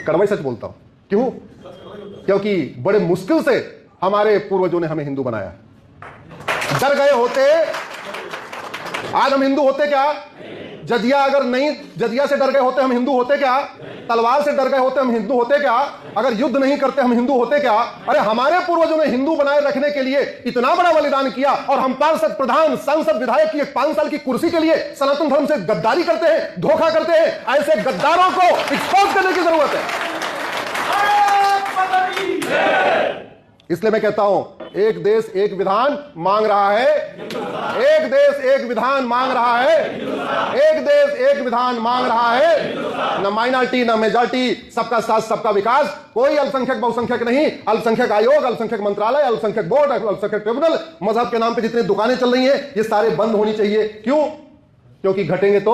कड़वा सच बोलता हूं। क्यों? क्योंकि बड़े मुश्किल से हमारे पूर्वजों ने हमें हिंदू बनाया। डर गए होते आज हम हिंदू होते क्या? जजिया अगर नहीं, जजिया से डर गए होते हम हिंदू होते क्या? तलवार से डर गए होते हम हिंदू होते क्या? अगर युद्ध नहीं करते हम हिंदू होते क्या? अरे हमारे पूर्वजों ने हिंदू बनाए रखने के लिए इतना बड़ा बलिदान किया, और हम पार्षद, प्रधान, सांसद, विधायक की 5 साल की कुर्सी के लिए सनातन धर्म से गद्दारी करते हैं, धोखा करते हैं। ऐसे गद्दारों को एक्सपोज करने की जरूरत है। इसलिए मैं कहता हूं, एक देश एक विधान मांग रहा है, एक देश एक विधान मांग रहा है, एक देश एक विधान मांग रहा है। न माइनॉरिटी न मेजॉरिटी, सबका साथ सबका विकास। कोई अल्पसंख्यक बहुसंख्यक नहीं। अल्पसंख्यक आयोग, अल्पसंख्यक मंत्रालय, अल्पसंख्यक बोर्ड, अल्पसंख्यक ट्रिब्यूनल, मजहब के नाम पे जितनी दुकानें चल रही हैं, ये सारे बंद होनी चाहिए। क्यों? क्योंकि घटेंगे तो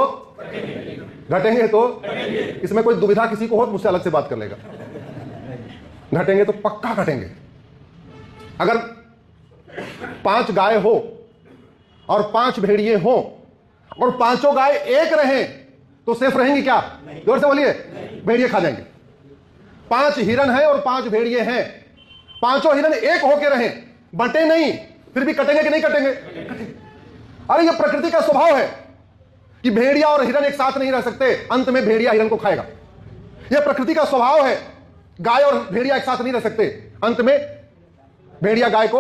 घटेंगे तो इसमें कोई दुविधा किसी को हो तो मुझसे अलग से बात कर लेगा। घटेंगे तो पक्का घटेंगे। अगर 5 गाय हो और 5 भेड़िए हो और 5 गाय एक रहें तो सेफ रहेंगी क्या? जोर से बोलिए। भेड़िए खा जाएंगे। 5 हिरन है और 5 भेड़िए हैं, 5 हिरन एक होके रहें, बंटे नहीं, फिर भी कटेंगे कि नहीं कटेंगे? कटेंगे। अरे ये प्रकृति का स्वभाव है कि भेड़िया और हिरन एक साथ नहीं रह सकते, अंत में भेड़िया हिरन को खाएगा। यह प्रकृति का स्वभाव है। गाय और भेड़िया एक साथ नहीं रह सकते, अंत में भेड़िया गाय को।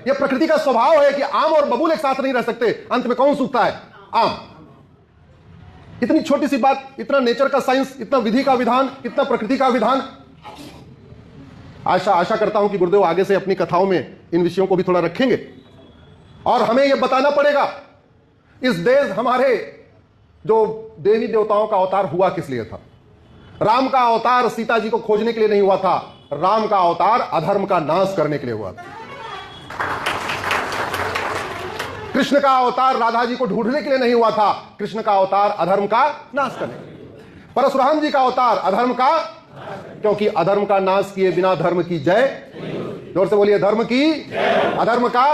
यह प्रकृति का स्वभाव है कि आम और बबूल एक साथ नहीं रह सकते, अंत में कौन सूखता है? आम। इतनी छोटी सी बात, इतना नेचर का साइंस, इतना विधि का विधान, इतना प्रकृति का विधान। आशा करता हूं कि गुरुदेव आगे से अपनी कथाओं में इन विषयों को भी थोड़ा रखेंगे, और हमें यह बताना पड़ेगा इस देश, हमारे जो देवी देवताओं का अवतार हुआ किस लिए था। राम का अवतार सीता जी को खोजने के लिए नहीं हुआ था, राम का अवतार अधर्म का नाश करने के लिए हुआ था। कृष्ण का अवतार राधा जी को ढूंढने के लिए नहीं हुआ था, कृष्ण का अवतार अधर्म का नाश करने के लिए। परशुराम जी का अवतार अधर्म का, क्योंकि अधर्म का नाश किए बिना धर्म की जय। जोर से बोलिए, धर्म की, अधर्म का,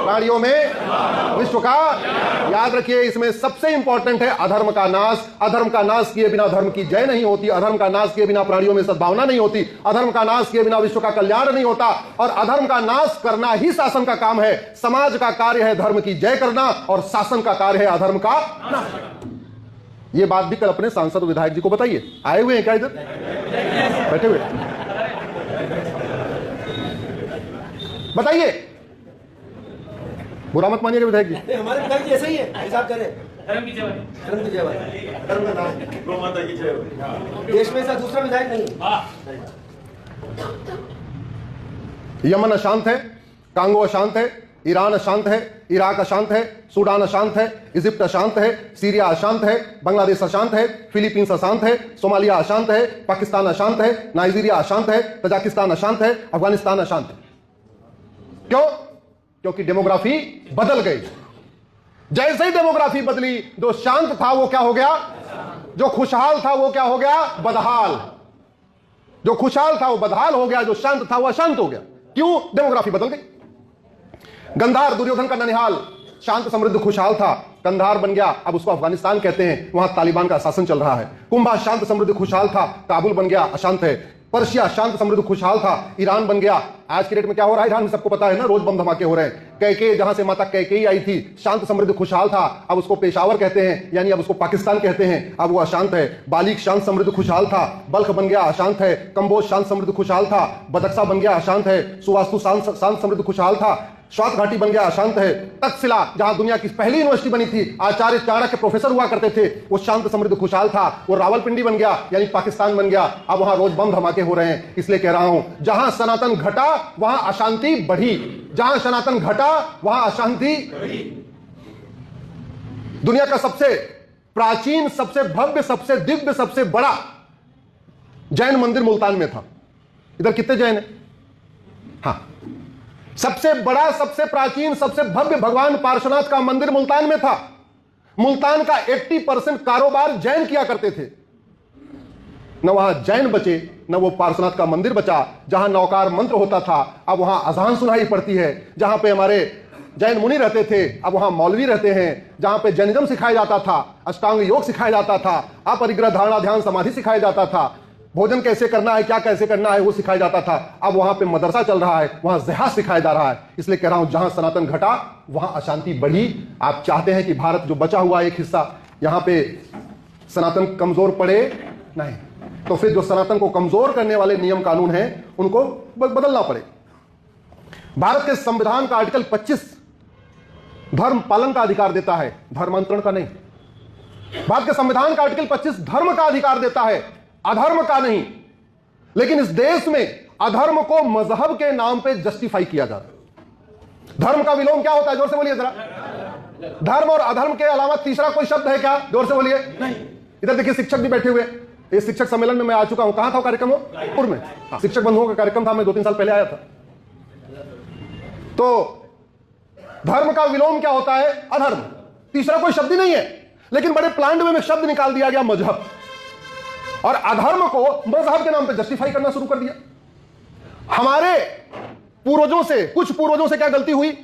प्राणियों में विश्व का। याद रखिए, इसमें सबसे इंपॉर्टेंट है अधर्म का नाश। अधर्म का नाश किए बिना धर्म की जय नहीं होती, अधर्म का नाश किए बिना प्राणियों में सद्भावना नहीं होती, अधर्म का नाश किए बिना विश्व का कल्याण नहीं होता, और अधर्म का नाश करना ही शासन का काम है। समाज का कार्य है धर्म की जय करना, और शासन का कार्य है अधर्म का नाश। ये बात भी कल अपने सांसद विधायक जी को बताइए। आए हुए हैं क्या इधर? बैठे हुए? बताइए। बुरा मत मानिएगा विधायक जी। हमारे विधायक जी ऐसा ही है, हिसाब करें। धर्म की जय, धर्म की जय, धर्म का नाम, गौ माता की जय। देश में ऐसा दूसरा विधायक नहीं। यमन अशांत है, कांगो अशांत है, ईरान अशांत है, इराक अशांत है, सूडान अशांत है, इजिप्ट अशांत है, सीरिया अशांत है, बांग्लादेश अशांत है, फिलीपींस अशांत है, सोमालिया अशांत है, पाकिस्तान अशांत है, नाइजीरिया अशांत है, तजाकिस्तान अशांत है, अफगानिस्तान अशांत है। क्यों? क्योंकि डेमोग्राफी बदल गई। जैसे ही डेमोग्राफी बदली, जो शांत था वो क्या हो गया? जो खुशहाल था वो क्या हो गया? बदहाल। जो खुशहाल था वो बदहाल हो गया, जो शांत था वो अशांत हो गया। क्यों? डेमोग्राफी बदल गई। गंधार, दुर्योधन का ननिहाल, शांत समृद्ध खुशहाल था, कंधार बन गया, अब उसको अफगानिस्तान कहते हैं, वहां तालिबान का शासन चल रहा है। कुंभा शांत समृद्ध खुशहाल था, काबुल बन गया, अशांत है। पर्शिया शांत समृद्ध खुशहाल था, ईरान बन गया। आज की डेट में क्या हो रहा है ईरान में सबको पता है ना, रोज बम धमाके हो रहे हैं। कैके, जहां से माता कैकेयी आई थी, शांत समृद्ध खुशहाल था, अब उसको पेशावर कहते हैं, यानी अब उसको पाकिस्तान कहते हैं, अब वो अशांत है। बालिक शांत समृद्ध खुशहाल था, बल्ख बन गया, अशांत है। कंबोज शांत समृद्ध खुशहाल था, बदक्सा बन गया, अशांत है। सुवास्तु शांत समृद्ध खुशहाल था, स्वात घाटी बन गया, अशांत है। तक्षशिला, जहां दुनिया की पहली यूनिवर्सिटी बनी थी, आचार्य चाणक्य प्रोफेसर हुआ करते थे, वो शांत समृद्ध खुशहाल था, वो रावलपिंडी बन गया, यानी पाकिस्तान बन गया। अब वहां रोज बम धमाके हो रहे हैं। इसलिए कह रहा हूं, जहां सनातन घटा वहां अशांति बढ़ी, जहां सनातन घटा वहां अशांति बढ़ी। दुनिया का सबसे प्राचीन, सबसे भव्य, सबसे दिव्य, सबसे बड़ा जैन मंदिर मुल्तान में था। इधर कितने जैन है? हाँ, सबसे बड़ा, सबसे प्राचीन, सबसे भव्य भगवान पार्श्वनाथ का मंदिर मुल्तान में था। मुल्तान का 80% कारोबार जैन किया करते थे। न वहां जैन बचे, न वो पार्श्वनाथ का मंदिर बचा। जहां नौकार मंत्र होता था, अब वहां अजान सुनाई पड़ती है। जहां पे हमारे जैन मुनि रहते थे, अब वहां मौलवी रहते हैं। जहां पे जैनिज्म सिखाया जाता था, अष्टांग योग सिखाया जाता था, अपरिग्रह धारणा ध्यान समाधि सिखाया जाता था, भोजन कैसे करना है, क्या कैसे करना है, वो सिखाया जाता था। अब वहां पे मदरसा चल रहा है, वहां जिहाद सिखाया जा रहा है। इसलिए कह रहा हूं, जहां सनातन घटा वहां अशांति बढ़ी। आप चाहते हैं कि भारत जो बचा हुआ एक हिस्सा, यहां पे सनातन कमजोर पड़े नहीं, तो फिर जो सनातन को कमजोर करने वाले नियम कानून हैं उनको बदलना पड़े। भारत के संविधान का आर्टिकल 25 धर्म पालन का अधिकार देता है, धर्मांतरण का नहीं। भारत के संविधान का आर्टिकल 25 धर्म का अधिकार देता है, अधर्म का नहीं। लेकिन इस देश में अधर्म को मजहब के नाम पे जस्टिफाई किया जा रहा है। धर्म का विलोम क्या होता है? जोर से बोलिए जरा। धर्म और अधर्म के अलावा तीसरा कोई शब्द है क्या? जोर से बोलिए। नहीं। इधर देखिए, शिक्षक भी बैठे हुए। इस शिक्षक सम्मेलन में मैं आ चुका हूं। कहां था कार्यक्रम? वो रायपुर में। हाँ, शिक्षक बंधुओं का कार्यक्रम था, मैं 2-3 साल पहले आया था। तो धर्म का विलोम क्या होता है? अधर्म। तीसरा कोई शब्द ही नहीं है, लेकिन बड़े प्लांट में शब्द निकाल दिया गया मजहब, और अधर्म को मजहब के नाम पे जस्टिफाई करना शुरू कर दिया। हमारे पूर्वजों से, कुछ पूर्वजों से क्या गलती हुई?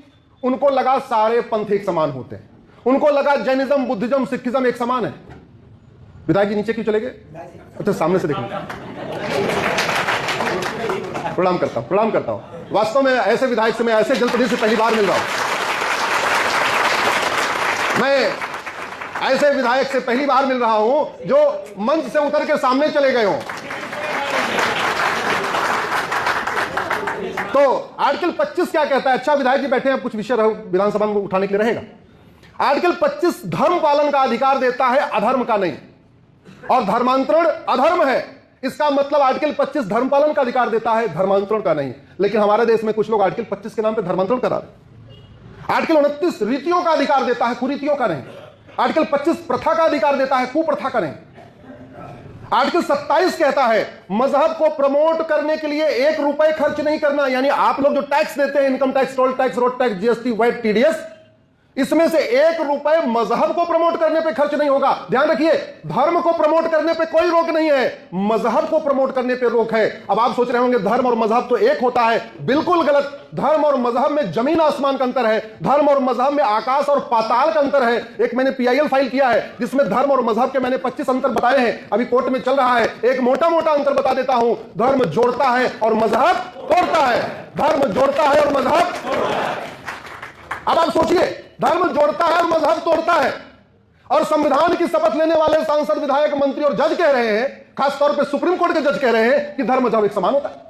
उनको लगा सारे पंथ एक समान होते हैं। उनको लगा जैनिज्म, बुद्धिज्म, सिखिज्म एक समान है। विधायक जी नीचे क्यों चले गए? अच्छा, सामने से देखेंगे। प्रणाम करता हूं, प्रणाम करता हूं। वास्तव में ऐसे विधायक से, मैं ऐसे जनप्रतिनिधि से पहली बार मिल रहा हूं। मैं ऐसे विधायक से पहली बार मिल रहा हूं जो मंच से उतर के सामने चले गए हों। तो आर्टिकल 25 क्या कहता है? अच्छा, विधायक जी बैठे हैं, कुछ विषय विधानसभा में उठाने के लिए रहेगा। आर्टिकल 25 धर्म पालन का अधिकार देता है, अधर्म का नहीं। और धर्मांतरण अधर्म है, इसका मतलब आर्टिकल 25 धर्म पालन का अधिकार देता है, धर्मांतरण का नहीं। लेकिन हमारे देश में कुछ लोग आर्टिकल 25 के नाम पे धर्मांतरण करा रहे। आर्टिकल 29 रीतियों का अधिकार देता है, कुरीतियों का नहीं। आर्टिकल 25 प्रथा का अधिकार देता है, कुप्रथा का नहीं। आर्टिकल 27 कहता है मजहब को प्रमोट करने के लिए 1 रुपए खर्च नहीं करना। यानी आप लोग जो टैक्स देते हैं, income tax, toll tax, road tax, GST, VAT, TDS, इसमें से 1 रुपए मजहब को प्रमोट करने पे खर्च नहीं होगा। ध्यान रखिए, धर्म को प्रमोट करने पे कोई रोक नहीं है, मजहब को प्रमोट करने पे रोक है। अब आप सोच रहे होंगे धर्म और मजहब तो एक होता है। बिल्कुल गलत। धर्म और मजहब में जमीन आसमान का अंतर है। धर्म और मजहब में आकाश और पाताल का अंतर है। एक मैंने PIL फाइल किया है जिसमें धर्म और मजहब के मैंने 25 अंतर बताए हैं, अभी कोर्ट में चल रहा है। एक मोटा मोटा अंतर बता देता हूं, धर्म जोड़ता है और मजहब तोड़ता है। धर्म जोड़ता है और मजहब। अब आप सोचिए, धर्म जोड़ता है और मजहब तोड़ता है। और संविधान की शपथ लेने वाले सांसद, विधायक, मंत्री और जज कह रहे हैं, खासतौर पे सुप्रीम कोर्ट के जज कह रहे हैं कि धर्म मजहब एक समान होता है।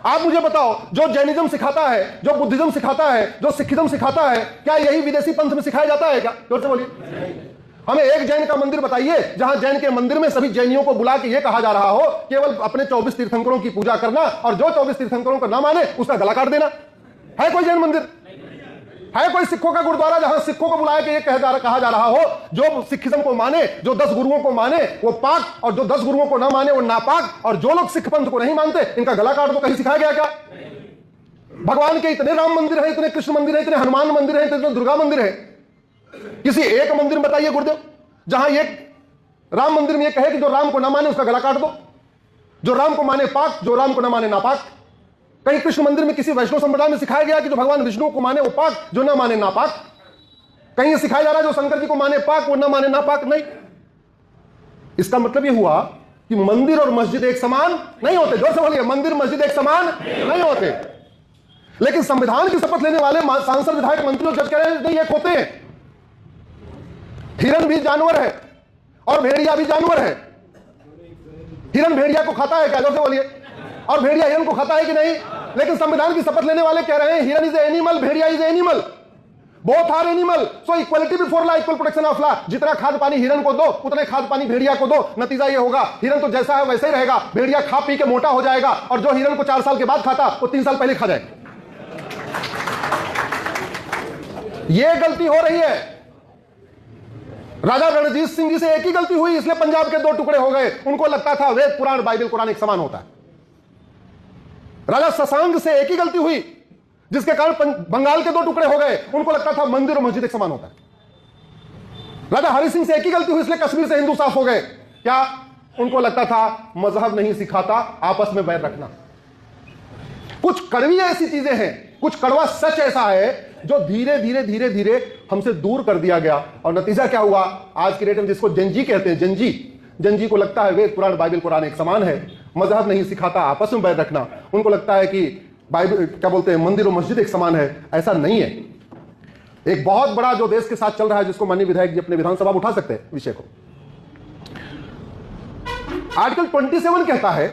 आप मुझे बताओ, जो जैनिज्म सिखाता है, जो बुद्धिज्म सिखाता है, जो सिखिज्म सिखाता है, क्या यही विदेशी पंथ में सिखाया जाता है क्या? जोर से बोलिए। हमें एक जैन का मंदिर बताइए जहां जैन के मंदिर में सभी जैनियों को बुला के यह कहा जा रहा हो केवल अपने 24 तीर्थंकरों की पूजा करना, और जो 24 तीर्थंकरों को ना माने उसका गला काट देना। है कोई जैन मंदिर? है कोई सिखों का गुरुद्वारा जहां सिखों को बुलाया कि यह कहा जा रहा हो जो सिखिज्म को माने, जो 10 गुरुओं को माने वो पाक, और जो 10 गुरुओं को ना माने वो नापाक, और जो लोग सिख पंथ को नहीं मानते इनका गला काट दो? कहीं सिखाया गया क्या? भगवान के इतने राम मंदिर है, इतने कृष्ण मंदिर है, इतने हनुमान मंदिर है, इतने दुर्गा मंदिर है, किसी एक मंदिर में बताइए गुरुदेव जहां एक राम मंदिर में यह कहे कि जो राम को ना माने उसका गला काट दो, जो राम को माने पाक, जो राम को ना माने नापाक। कहीं कृष्ण मंदिर में किसी वैष्णव संप्रदाय में सिखाया गया कि जो भगवान विष्णु को माने वो पाक, जो ना माने नापाक? कहीं यह सिखाया जा रहा है जो शंकर जी को माने पाक, वो ना माने नापाक? नहीं। इसका मतलब यह हुआ कि मंदिर और मस्जिद एक समान नहीं होते। जोर से बोलिए, मंदिर मस्जिद एक समान नहीं होते। लेकिन संविधान की शपथ लेने वाले सांसद, विधायक, मंत्री और जज कह रहे हैं नहीं, एक होते हैं। हिरन भी जानवर है और भेड़िया भी जानवर है। हिरन भेड़िया को खाता है क्या? जोर से बोलिए। और भेड़िया हिरन को खाता है कि नहीं? लेकिन संविधान की शपथ लेने वाले कह रहे हैं हिरन इज एनिमल, भेड़िया is animal, both are animal, so equality before law, equal protection of law. जितना खाद पानी हिरन को दो उतने खाद पानी भेड़िया को दो। नतीजा यह होगा हिरन तो जैसा है वैसे ही रहेगा, भेड़िया खा पी के मोटा हो जाएगा, और जो हिरन को 4 साल के बाद खाता वो 3 साल पहले खा जाएगा। यह गलती हो रही है। राजा रणजीत सिंह जी से एक ही गलती हुई, इसलिए पंजाब के 2 टुकड़े हो गए। उनको लगता था वेद, पुराण, बाइबल, कुरान एक समान होता है। राजा शशांक से एक ही गलती हुई जिसके कारण बंगाल के 2 टुकड़े हो गए। उनको लगता था मंदिर और मस्जिद एक समान होता है। राजा हरि सिंह से एक ही गलती हुई, इसलिए कश्मीर से हिंदू साफ हो गए। क्या? उनको लगता था मजहब नहीं सिखाता आपस में बैर रखना। कुछ कड़वी ऐसी चीजें हैं, कुछ कड़वा सच ऐसा है जो धीरे धीरे धीरे धीरे हमसे दूर कर दिया गया। और नतीजा क्या हुआ? आज की डेट में जिसको जेनजी कहते हैं, जेनजी, जन जी को लगता है वेद पुराण बाइबल कुरान एक समान है, मजहब नहीं सिखाता आपस में बैर रखना, उनको लगता है कि बाइबल क्या बोलते हैं मंदिर और मस्जिद एक समान है। ऐसा नहीं है। एक बहुत बड़ा जो देश के साथ चल रहा है, जिसको माननीय विधायक जी अपने विधानसभा में उठा सकते हैं विषय को, आर्टिकल 27 कहता है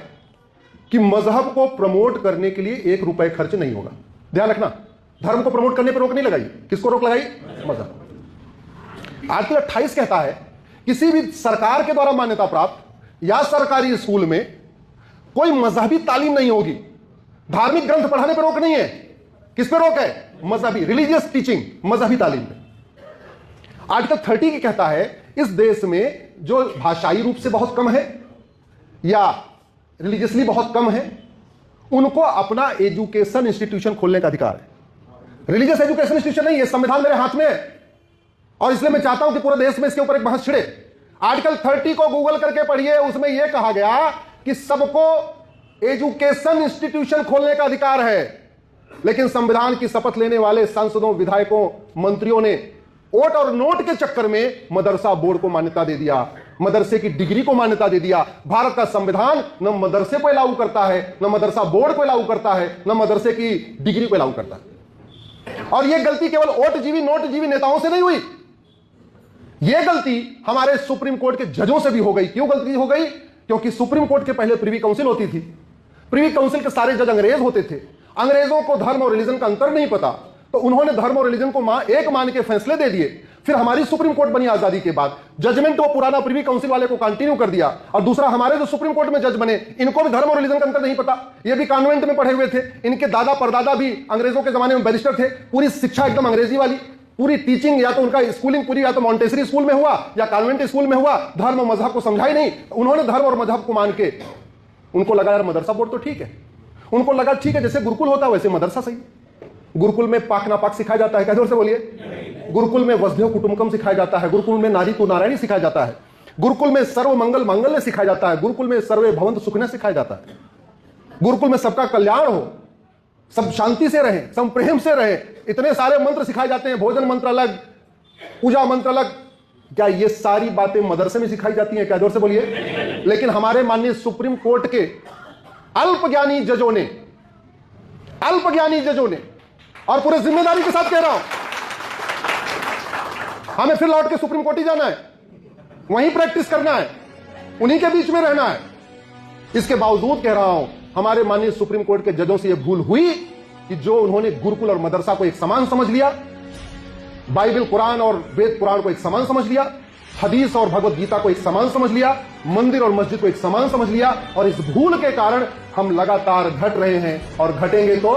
कि मजहब को प्रमोट करने के लिए 1 रुपए खर्च नहीं होगा। ध्यान रखना, धर्म को प्रमोट करने पर रोक नहीं लगाई। किसको रोक लगाई? मजहब। आर्टिकल 28 कहता है किसी भी सरकार के द्वारा मान्यता प्राप्त या सरकारी स्कूल में कोई मजहबी तालीम नहीं होगी। धार्मिक ग्रंथ पढ़ाने पर रोक नहीं है। किस पे रोक है? मजहबी, रिलीजियस टीचिंग, मजहबी तालीम पे। आर्टिकल 30 कहता है इस देश में जो भाषाई रूप से बहुत कम है या रिलीजियसली बहुत कम है, उनको अपना एजुकेशन इंस्टीट्यूशन खोलने का अधिकार है। रिलीजियस एजुकेशन इंस्टीट्यूशन नहीं है, संविधान मेरे हाथ में है और इसलिए मैं चाहता हूं कि पूरे देश में इसके ऊपर एक बहस छिड़े। आर्टिकल 30 को गूगल करके पढ़िए, उसमें यह कहा गया कि सबको एजुकेशन इंस्टीट्यूशन खोलने का अधिकार है। लेकिन संविधान की शपथ लेने वाले सांसदों, विधायकों, मंत्रियों ने वोट और नोट के चक्कर में मदरसा बोर्ड को मान्यता दे दिया, मदरसे की डिग्री को मान्यता दे दिया। भारत का संविधान न मदरसे को लागू करता है, न मदरसा बोर्ड को लागू करता है, न मदरसे की डिग्री को लागू करता है। और यह गलती केवल वोट जीवी नोट जीवी नेताओं से नहीं हुई, यह गलती हमारे सुप्रीम कोर्ट के जजों से भी हो गई। क्यों गलती हो गई? क्योंकि सुप्रीम कोर्ट के पहले प्रिवी काउंसिल होती थी। प्रिवी काउंसिल के सारे जज अंग्रेज होते थे। अंग्रेजों को धर्म और रिलीजन का अंतर नहीं पता, तो उन्होंने धर्म और रिलीजन को एक मान के फैसले दे दिए। फिर हमारी सुप्रीम कोर्ट बनी आजादी के बाद, जजमेंट वो पुराना प्रिवी काउंसिल वाले को कंटिन्यू कर दिया। और दूसरा, हमारे जो सुप्रीम कोर्ट में जज बने, इनको भी धर्म और रिलीजन का अंतर नहीं पता। ये भी कॉन्वेंट में पढ़े हुए थे, इनके दादा परदादा भी अंग्रेजों के जमाने में बैरिस्टर थे। पूरी शिक्षा एकदम अंग्रेजी वाली, पूरी टीचिंग या तो उनका स्कूलिंग पूरी या तो मॉन्टेसरी स्कूल में हुआ या कॉन्वेंट स्कूल में हुआ। धर्म और मजहब को समझा ही नहीं। उन्होंने धर्म और मजहब को मान के, उनको लगा यार मदरसा बोर्ड तो ठीक है, उनको लगा ठीक है जैसे गुरुकुल होता है वैसे मदरसा सही। गुरुकुल में पाक नापाक सिखाया जाता है, क्या जोर से बोलिए। गुरुकुल में वसुधैव कुटुंबकम सिखाया जाता है। गुरुकुल में नारी तो नारायणी सिखाया जाता है। गुरुकुल में सर्व मंगल मांगल्य सिखाया जाता है। गुरुकुल में सर्वे भवन्तु सुखिनः सिखाया जाता है। गुरुकुल में सबका कल्याण हो, सब शांति से रहे, सब प्रेम से रहे, इतने सारे मंत्र सिखाए जाते हैं। भोजन मंत्र अलग, पूजा मंत्र अलग। क्या ये सारी बातें मदरसे में सिखाई जाती हैं? क्या जोर से बोलिए। लेकिन हमारे माननीय सुप्रीम कोर्ट के अल्पज्ञानी जजों ने, और पूरे जिम्मेदारी के साथ कह रहा हूं, हमें फिर लौट के सुप्रीम कोर्ट ही जाना है, वहीं प्रैक्टिस करना है, उन्हीं के बीच में रहना है। इसके बावजूद कह रहा हूं, हमारे माननीय सुप्रीम कोर्ट के जजों से यह भूल हुई कि जो उन्होंने गुरुकुल और मदरसा को एक समान समझ लिया, बाइबल कुरान और वेद पुराण को एक समान समझ लिया, हदीस और भगवत गीता को एक समान समझ लिया, मंदिर और मस्जिद को एक समान समझ लिया। और इस भूल के कारण हम लगातार घट रहे हैं और घटेंगे तो